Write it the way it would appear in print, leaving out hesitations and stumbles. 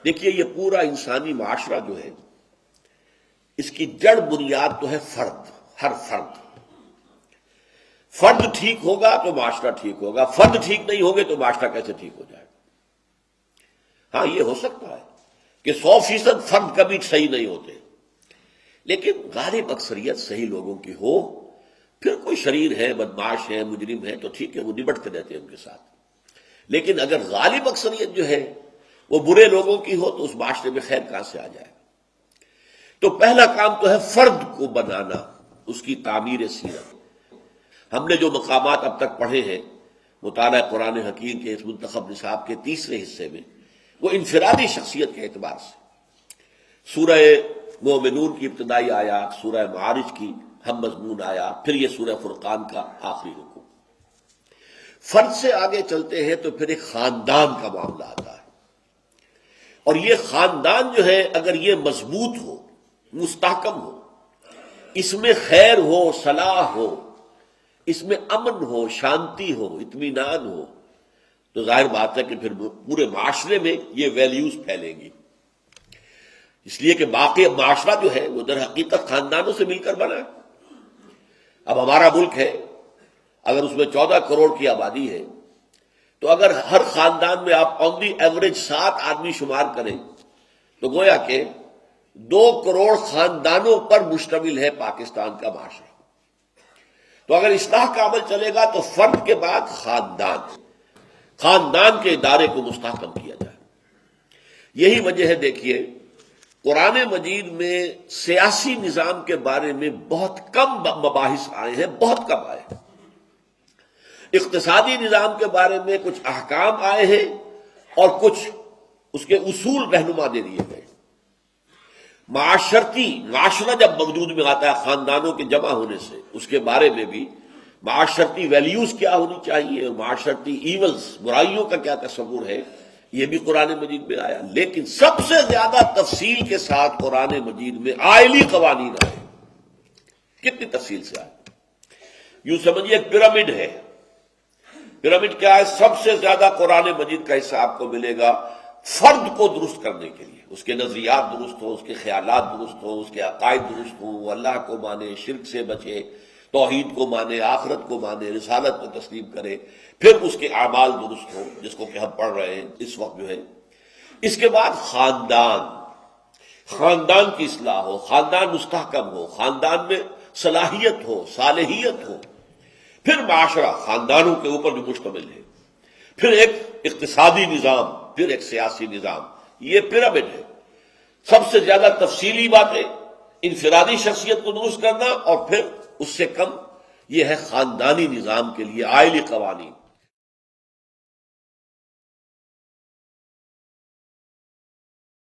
دیکھیے یہ پورا انسانی معاشرہ جو ہے اس کی جڑ بنیاد تو ہے فرد. ہر فرد ٹھیک ہوگا تو معاشرہ ٹھیک ہوگا، فرد ٹھیک نہیں ہوگے تو معاشرہ کیسے ٹھیک ہو جائے گا؟ ہاں یہ ہو سکتا ہے کہ 100% فرد کبھی صحیح نہیں ہوتے، لیکن غالب اکثریت صحیح لوگوں کی ہو، پھر کوئی شریر ہے، بدماش ہے، مجرم ہے تو ٹھیک ہے، وہ نبٹتے رہتے ہیں ان کے ساتھ. لیکن اگر غالب اکثریت جو ہے وہ برے لوگوں کی ہو تو اس معاشرے میں خیر کہاں سے آ جائے گا؟ تو پہلا کام تو ہے فرد کو بنانا، اس کی تعمیر سیرت. ہم نے جو مقامات اب تک پڑھے ہیں مطالعہ قرآن حکیم کے اس منتخب نصاب کے تیسرے حصے میں، وہ انفرادی شخصیت کے اعتبار سے سورہ مومنون کی ابتدائی آیات، سورہ معارج کی ہم مضمون آیات، پھر یہ سورہ فرقان کا آخری رکوع. فرد سے آگے چلتے ہیں تو پھر ایک خاندان کا معاملہ آتا ہے، اور یہ خاندان جو ہے اگر یہ مضبوط ہو، مستحکم ہو، اس میں خیر ہو، صلاح ہو، اس میں امن ہو، شانتی ہو، اطمینان ہو، تو ظاہر بات ہے کہ پھر پورے معاشرے میں یہ ویلیوز پھیلیں گی. اس لیے کہ باقی معاشرہ جو ہے وہ در حقیقت خاندانوں سے مل کر بنا ہے. اب ہمارا ملک ہے، اگر اس میں 14 کروڑ کی آبادی ہے تو اگر ہر خاندان میں آپ آن دی ایوریج 7 آدمی شمار کریں تو گویا کہ 2 کروڑ خاندانوں پر مشتمل ہے پاکستان کا معاشرہ. تو اگر اصلاح کا عمل چلے گا تو فرد کے بعد خاندان کے ادارے کو مستحکم کیا جائے. یہی وجہ ہے دیکھیے قرآن مجید میں سیاسی نظام کے بارے میں بہت کم مباحث آئے ہیں، بہت کم آئے ہیں. اقتصادی نظام کے بارے میں کچھ احکام آئے ہیں اور کچھ اس کے اصول رہنما دے دیے گئے. معاشرہ جب وجود میں آتا ہے خاندانوں کے جمع ہونے سے، اس کے بارے میں بھی معاشرتی ویلیوز کیا ہونی چاہیے اور معاشرتی ایولز، برائیوں کا کیا تصور ہے، یہ بھی قرآن مجید میں آیا. لیکن سب سے زیادہ تفصیل کے ساتھ قرآن مجید میں آئلی قوانین آئے. کتنی تفصیل سے آئے؟ یوں سمجھیے ایک پیرامڈ ہے. پیرامڈ کیا ہے؟ سب سے زیادہ قرآن مجید کا حصہ آپ کو ملے گا فرد کو درست کرنے کے لیے، اس کے نظریات درست ہوں، اس کے خیالات درست ہوں، اس کے عقائد درست ہوں، وہ اللہ کو مانے، شرک سے بچے، توحید کو مانے، آخرت کو مانے، رسالت کو تسلیم کرے، پھر اس کے اعمال درست ہوں جس کو کہ ہم پڑھ رہے ہیں اس وقت جو ہے. اس کے بعد خاندان کی اصلاح ہو، خاندان مستحکم ہو، خاندان میں صلاحیت ہو، صالحیت ہو، پھر معاشرہ خاندانوں کے اوپر جو مشتمل ہے، پھر ایک اقتصادی نظام، پھر ایک سیاسی نظام. یہ پیرامڈ ہے. سب سے زیادہ تفصیلی باتیں انفرادی شخصیت کو درست کرنا، اور پھر اس سے کم یہ ہے خاندانی نظام کے لیے آئلی قوانین.